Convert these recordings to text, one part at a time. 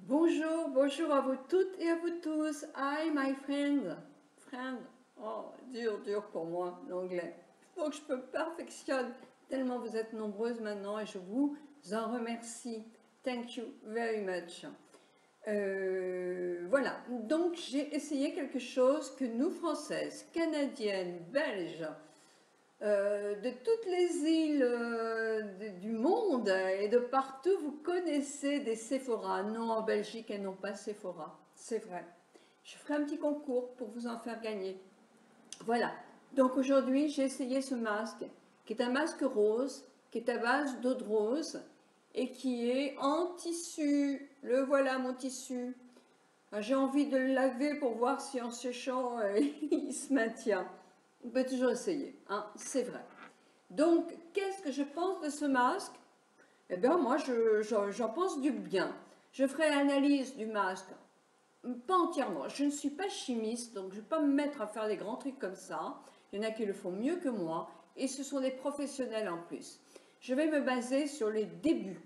Bonjour, bonjour à vous toutes et à vous tous. Hi, my friend. Friend. Oh, dur pour moi, l'anglais. Il faut que je me perfectionne. Tellement vous êtes nombreuses maintenant et je vous en remercie. Thank you very much. Voilà, donc j'ai essayé quelque chose que nous, Françaises, Canadiennes, Belges, de toutes les îles du monde et de partout, vous connaissez des Sephora. Non, en Belgique, elles n'ont pas Sephora. C'est vrai. Je ferai un petit concours pour vous en faire gagner. Voilà. Donc aujourd'hui, j'ai essayé ce masque, qui est un masque rose, qui est à base d'eau de rose et qui est en tissu. Le voilà, mon tissu. J'ai envie de le laver pour voir si en séchant, il se maintient. On peut toujours essayer, hein, c'est vrai. Donc, qu'est-ce que je pense de ce masque? Eh bien, moi, j'en pense du bien. Je ferai l'analyse du masque, pas entièrement. Je ne suis pas chimiste, donc je ne vais pas me mettre à faire des grands trucs comme ça. Il y en a qui le font mieux que moi, et ce sont des professionnels en plus. Je vais me baser sur les débuts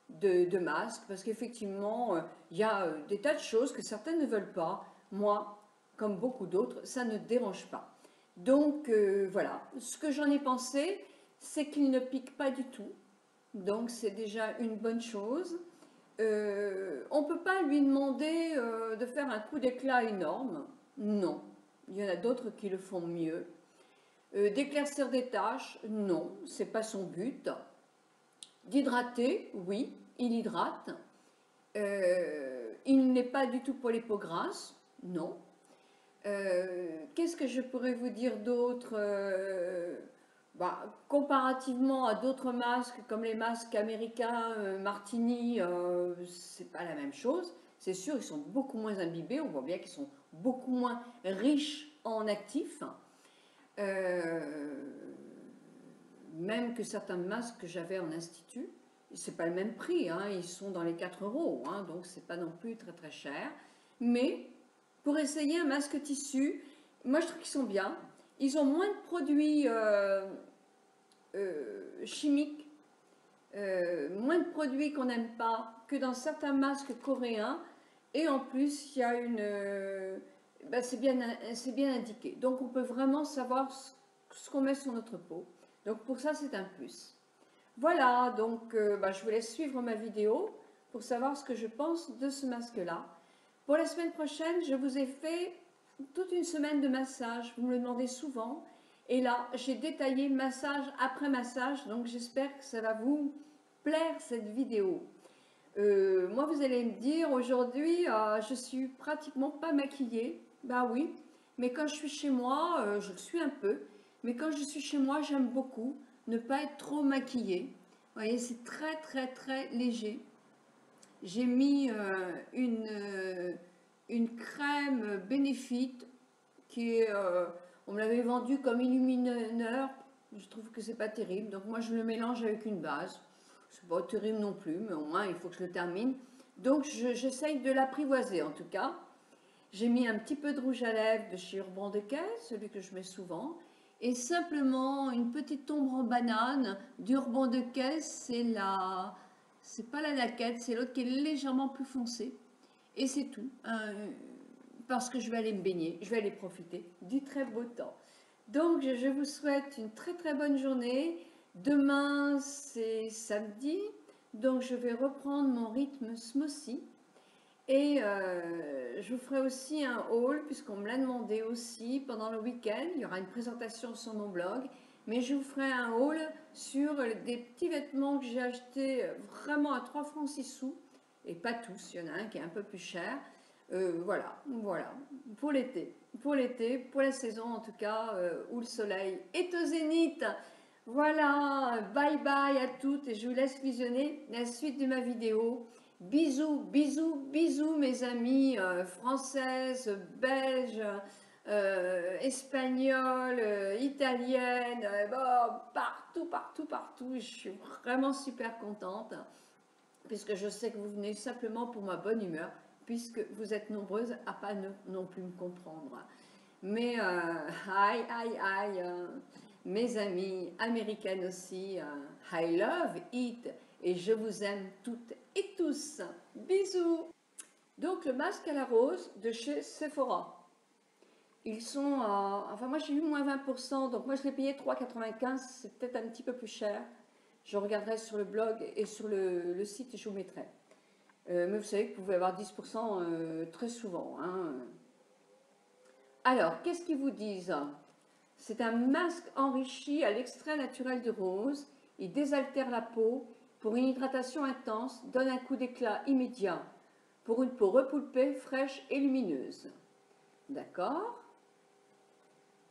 de masques, parce qu'effectivement, il y a des tas de choses que certains ne veulent pas. Moi, comme beaucoup d'autres, ça ne dérange pas. Donc voilà, ce que j'en ai pensé, c'est qu'il ne pique pas du tout. Donc c'est déjà une bonne chose. On ne peut pas lui demander de faire un coup d'éclat énorme. Non, il y en a d'autres qui le font mieux. D'éclaircir des taches, non, c'est pas son but. D'hydrater, oui, il hydrate. Il n'est pas du tout pour les peaux grasses, non. Qu'est-ce que je pourrais vous dire d'autre? Comparativement à d'autres masques, comme les masques américains, Martini, c'est pas la même chose. C'est sûr, ils sont beaucoup moins imbibés, on voit bien qu'ils sont beaucoup moins riches en actifs. Euh, Même que certains masques que j'avais en institut, c'est pas le même prix, hein, ils sont dans les 4 euros, hein, donc c'est pas non plus très très cher. Mais pour essayer un masque tissu, moi je trouve qu'ils sont bien. Ils ont moins de produits chimiques, moins de produits qu'on n'aime pas que dans certains masques coréens. Et en plus, il y a une, c'est bien indiqué. Donc on peut vraiment savoir ce qu'on met sur notre peau. Donc pour ça, c'est un plus. Voilà, donc je vous laisse suivre ma vidéo pour savoir ce que je pense de ce masque-là. Pour la semaine prochaine, je vous ai fait toute une semaine de massage. Vous me le demandez souvent. Et là, j'ai détaillé massage après massage. Donc j'espère que ça va vous plaire cette vidéo. Moi, vous allez me dire, aujourd'hui, je suis pratiquement pas maquillée. Bah oui, mais quand je suis chez moi, je le suis un peu. Mais quand je suis chez moi, j'aime beaucoup ne pas être trop maquillée. Vous voyez, c'est très très très léger. J'ai mis une crème Benefit qui est, on me l'avait vendue comme illuminateur. Je trouve que c'est pas terrible, donc moi je le mélange avec une base. C'est pas terrible non plus, mais au moins il faut que je le termine. Donc j'essaye de l'apprivoiser en tout cas. J'ai mis un petit peu de rouge à lèvres de chez Urban Decay, celui que je mets souvent, et simplement une petite ombre en banane d'Urban Decay, c'est pas la laquette, c'est l'autre qui est légèrement plus foncé. Et c'est tout, parce que je vais aller me baigner, je vais aller profiter du très beau temps. Donc je vous souhaite une très très bonne journée. Demain c'est samedi, donc je vais reprendre mon rythme smoothie. Et je vous ferai aussi un haul, puisqu'on me l'a demandé aussi pendant le week-end. Il y aura une présentation sur mon blog. Mais je vous ferai un haul sur des petits vêtements que j'ai achetés vraiment à 3 francs 6 sous. Et pas tous, il y en a un qui est un peu plus cher. Voilà, pour l'été. Pour la saison en tout cas, où le soleil est au zénith. Voilà, bye bye à toutes et je vous laisse visionner la suite de ma vidéo. Bisous, bisous, bisous mes amis françaises, belges, espagnoles, italiennes, partout, partout, partout. Je suis vraiment super contente puisque je sais que vous venez simplement pour ma bonne humeur puisque vous êtes nombreuses à pas non plus me comprendre. Mais aïe, aïe, aïe, mes amis américaines aussi, I love it et je vous aime toutes et tous. Bisous! Donc le masque à la rose de chez Sephora. Ils sont à... Enfin moi j'ai eu moins 20%, donc moi je l'ai payé 3,95, c'est peut-être un petit peu plus cher. Je regarderai sur le blog et sur le site et je vous mettrai. Mais vous savez que vous pouvez avoir 10% très souvent. Hein. Alors, qu'est-ce qu'ils vous disent? C'est un masque enrichi à l'extrait naturel de rose. Il désaltère la peau pour une hydratation intense, donne un coup d'éclat immédiat pour une peau repulpée, fraîche et lumineuse. D'accord.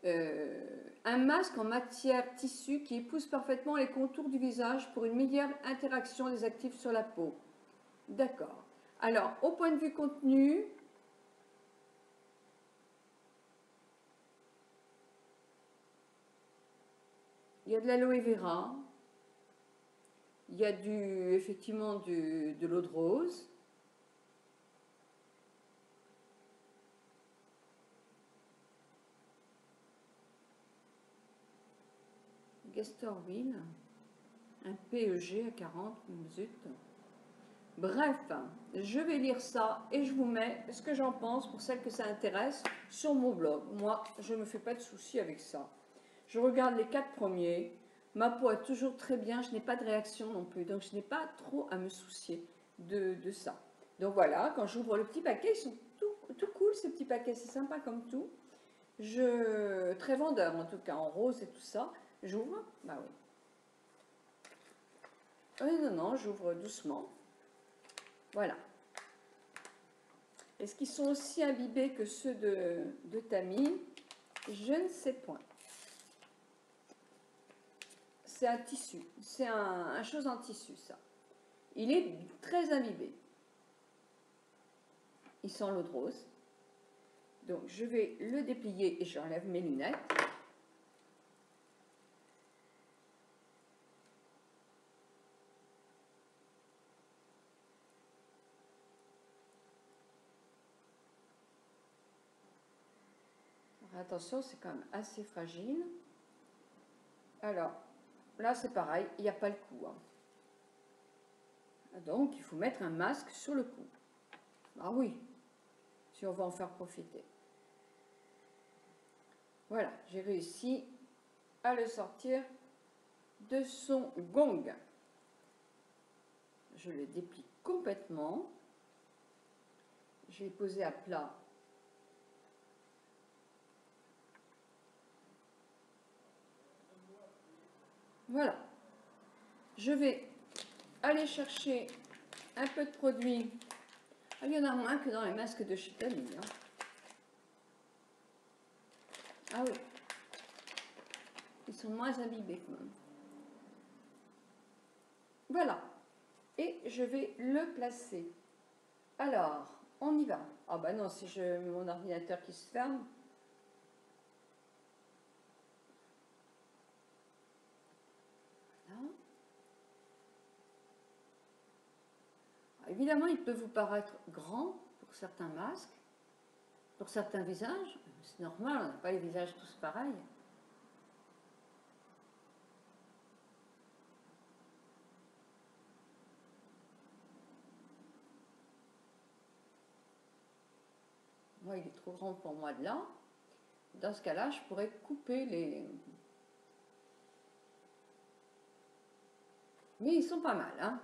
Un masque en matière tissu qui épouse parfaitement les contours du visage pour une meilleure interaction des actifs sur la peau. D'accord. Alors, au point de vue contenu, il y a de l'aloe vera, il y a effectivement de l'eau de rose, Gestorville, un PEG à 40, zut. Bref, je vais lire ça et je vous mets ce que j'en pense pour celles que ça intéresse sur mon blog. Moi, je ne me fais pas de soucis avec ça. Je regarde les 4 premiers. Ma peau est toujours très bien, je n'ai pas de réaction non plus, donc je n'ai pas trop à me soucier de ça. Donc voilà, quand j'ouvre le petit paquet, ils sont tout cool ces petits paquets, c'est sympa comme tout. Très vendeur en tout cas, en rose et tout ça. J'ouvre, bah oui. Non, j'ouvre doucement. Voilà. Est-ce qu'ils sont aussi imbibés que ceux de Tammy? Je ne sais point. C'est un tissu, c'est un chose en tissu ça. Il est très imbibé. Il sent l'eau de rose. Donc je vais le déplier et j'enlève mes lunettes. Alors, attention, c'est quand même assez fragile. Alors, là c'est pareil, il n'y a pas le cou. Hein. Donc il faut mettre un masque sur le cou. Ah oui, si on va en faire profiter. Voilà, j'ai réussi à le sortir de son gong. Je le déplie complètement. Je vais poser à plat. Voilà. Je vais aller chercher un peu de produit. Ah, il y en a moins que dans les masques de chez Tammy. Hein. Ah oui. Ils sont moins imbibés quand même. Voilà. Et je vais le placer. Alors, on y va. Ah bah non, si je mets mon ordinateur qui se ferme. Voilà. Alors, évidemment, il peut vous paraître grand pour certains masques, pour certains visages. C'est normal, on n'a pas les visages tous pareils. Moi, il est trop grand pour moi de là. Dans ce cas-là, je pourrais couper les... Mais ils sont pas mal, hein.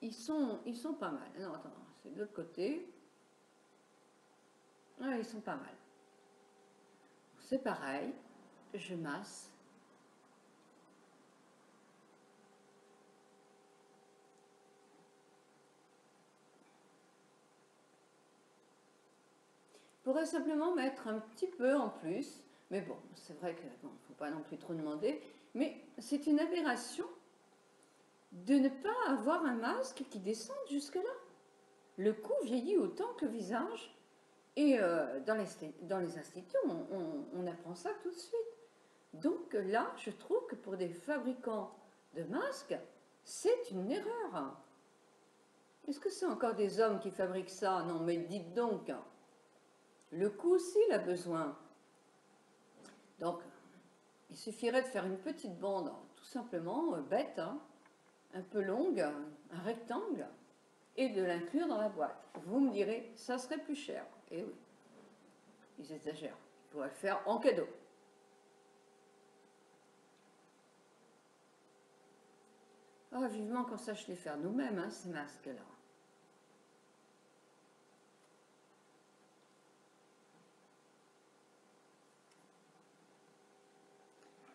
Ils sont pas mal. Non, attends, c'est de l'autre côté. Ouais, ils sont pas mal. C'est pareil. Je masse. Je pourrais simplement mettre un petit peu en plus. Mais bon, c'est vrai que bon, faut pas non plus trop demander. Mais c'est une aberration de ne pas avoir un masque qui descende jusque-là. Le cou vieillit autant que le visage. Et dans les instituts, on apprend ça tout de suite. Donc là, je trouve que pour des fabricants de masques, c'est une erreur. Est-ce que c'est encore des hommes qui fabriquent ça? Non, mais dites donc. Le cou aussi, il a besoin. Donc, il suffirait de faire une petite bande, tout simplement, bête, hein, un peu longue, un rectangle. et de l'inclure dans la boîte. Vous me direz, ça serait plus cher. Et oui, ils exagèrent. On pourrait le faire en cadeau. Ah, vivement qu'on sache les faire nous-mêmes, hein, ces masques-là.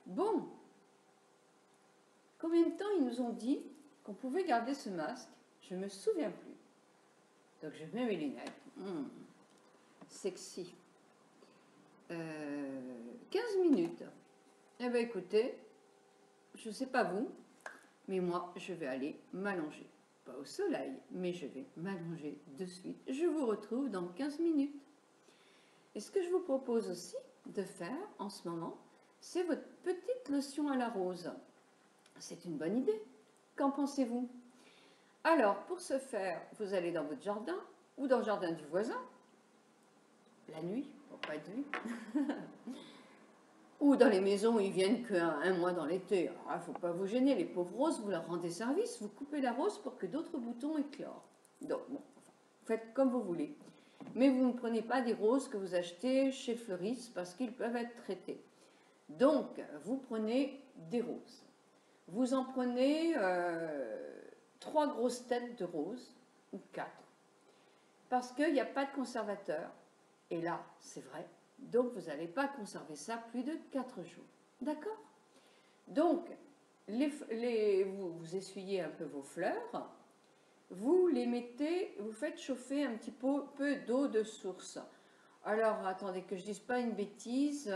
Bon, combien de temps ils nous ont dit qu'on pouvait garder ce masque? Je ne me souviens plus. Donc je mets mes lunettes. Sexy. 15 minutes. Eh bien écoutez, je ne sais pas vous, mais moi je vais aller m'allonger. Pas au soleil, mais je vais m'allonger de suite. Je vous retrouve dans 15 minutes. Et ce que je vous propose aussi de faire en ce moment, c'est votre petite lotion à la rose. C'est une bonne idée. Qu'en pensez-vous? Alors, pour ce faire, vous allez dans votre jardin ou dans le jardin du voisin, la nuit, pour pas être vu, ou dans les maisons où ils viennent qu'un mois dans l'été. Il ne faut pas vous gêner, les pauvres roses, vous leur rendez service, vous coupez la rose pour que d'autres boutons éclorent. Donc, bon, enfin, faites comme vous voulez. Mais vous ne prenez pas des roses que vous achetez chez Fleuris parce qu'ils peuvent être traités. Donc, vous prenez des roses. Vous en prenez 3 grosses têtes de roses, ou 4, parce qu'il n'y a pas de conservateur. Et là, c'est vrai. Donc, vous n'allez pas conserver ça plus de 4 jours. D'accord? Donc, vous essuyez un peu vos fleurs, vous les mettez, vous faites chauffer un petit peu d'eau de source. Alors, attendez que je ne dise pas une bêtise.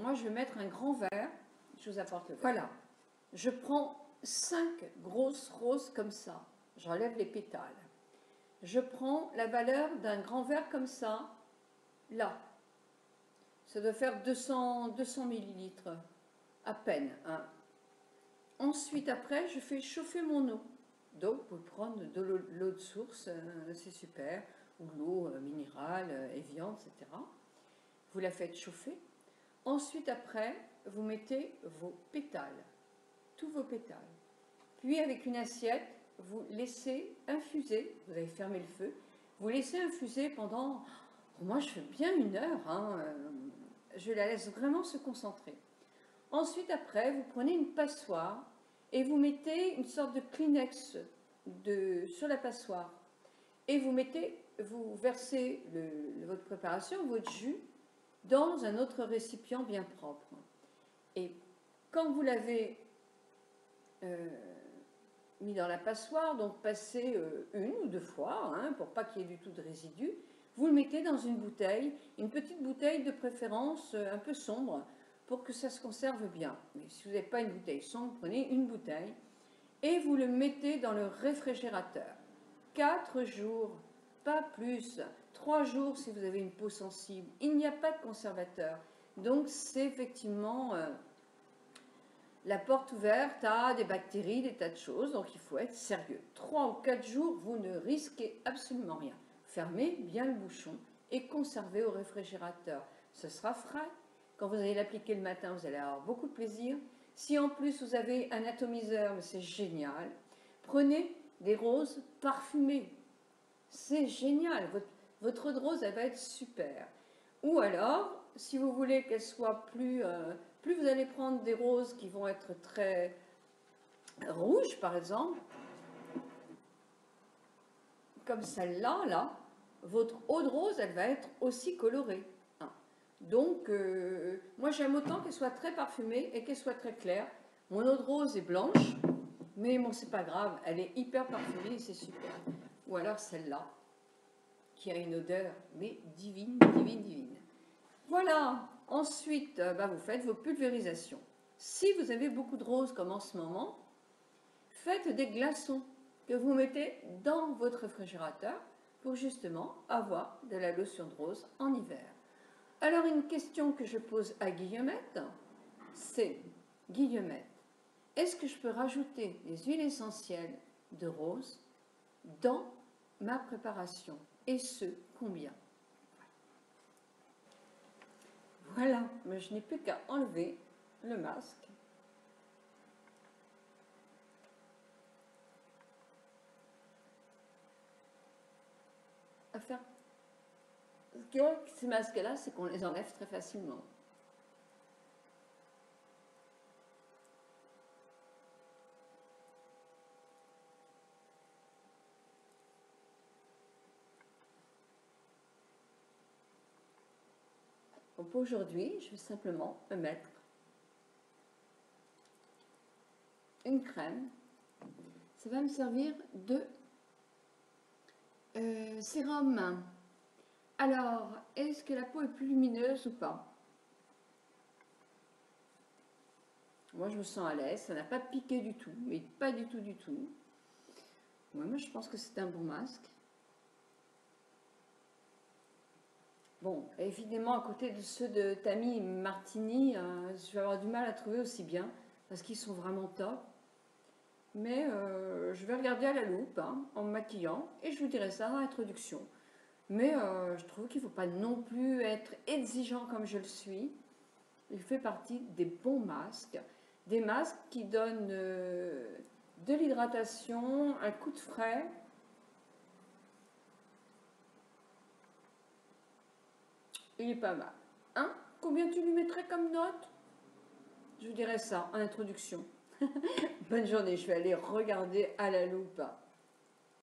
Moi, je vais mettre un grand verre. Je vous apporte le verre. Voilà. Je prends 5 grosses roses comme ça. J'enlève les pétales. Je prends la valeur d'un grand verre comme ça, là. Ça doit faire 200 millilitres, à peine. Hein. Ensuite, après, je fais chauffer mon eau. Donc, vous pouvez prendre de l'eau de source, c'est super, ou l'eau minérale, Evian, etc. Vous la faites chauffer. Ensuite, après, vous mettez vos pétales, tous vos pétales. Puis, avec une assiette, vous laissez infuser, vous avez fermé le feu, vous laissez infuser pendant, moi je fais bien 1 heure, hein, je la laisse vraiment se concentrer. Ensuite, après, vous prenez une passoire et vous mettez une sorte de Kleenex sur la passoire. Et vous versez votre préparation, votre jus, dans un autre récipient bien propre. Et quand vous l'avez mis dans la passoire, donc passé 1 ou 2 fois, hein, pour pas qu'il y ait du tout de résidus, vous le mettez dans une bouteille, une petite bouteille de préférence un peu sombre, pour que ça se conserve bien. Mais si vous n'avez pas une bouteille sombre, prenez une bouteille et vous le mettez dans le réfrigérateur. 4 jours, pas plus. 3 jours si vous avez une peau sensible. Il n'y a pas de conservateur. Donc c'est effectivement la porte ouverte à des bactéries, des tas de choses. Donc il faut être sérieux. 3 ou 4 jours, vous ne risquez absolument rien. Fermez bien le bouchon et conservez au réfrigérateur. Ce sera frais. Quand vous allez l'appliquer le matin, vous allez avoir beaucoup de plaisir. Si en plus vous avez un atomiseur, c'est génial. Prenez des roses parfumées. C'est génial. Votre eau de rose, elle va être super. Ou alors, si vous voulez qu'elle soit plus vous allez prendre des roses qui vont être très rouges, par exemple, comme celle-là, là, votre eau de rose, elle va être aussi colorée. Donc, moi j'aime autant qu'elle soit très parfumée et qu'elle soit très claire. Mon eau de rose est blanche, mais bon, c'est pas grave, elle est hyper parfumée et c'est super. Ou alors celle-là, qui a une odeur, mais divine, divine, divine. Voilà, ensuite, vous faites vos pulvérisations. Si vous avez beaucoup de roses comme en ce moment, faites des glaçons que vous mettez dans votre réfrigérateur pour justement avoir de la lotion de rose en hiver. Alors, une question que je pose à Guillemette, c'est, Guillemette, est-ce que je peux rajouter des huiles essentielles de rose dans ma préparation? Et ce, combien? Voilà, mais je n'ai plus qu'à enlever le masque. à faire. Ce qu'il y a avec ces masques-là, c'est qu'on les enlève très facilement. Donc pour aujourd'hui, je vais simplement me mettre une crème. Ça va me servir de sérum. Alors, est-ce que la peau est plus lumineuse ou pas? Moi, je me sens à l'aise. Ça n'a pas piqué du tout, mais pas du tout, du tout. Ouais, moi, je pense que c'est un bon masque. Bon, évidemment, à côté de ceux de Tammy et Martini, je vais avoir du mal à trouver aussi bien, parce qu'ils sont vraiment top. Mais je vais regarder à la loupe, hein, en me maquillant, et je vous dirai ça dans l'introduction. Mais je trouve qu'il ne faut pas non plus être exigeant comme je le suis. Il fait partie des bons masques. Des masques qui donnent de l'hydratation, un coup de frais. Il est pas mal. Hein? Combien tu lui mettrais comme note? Je vous dirai ça en introduction. Bonne journée, je vais aller regarder à la loupe.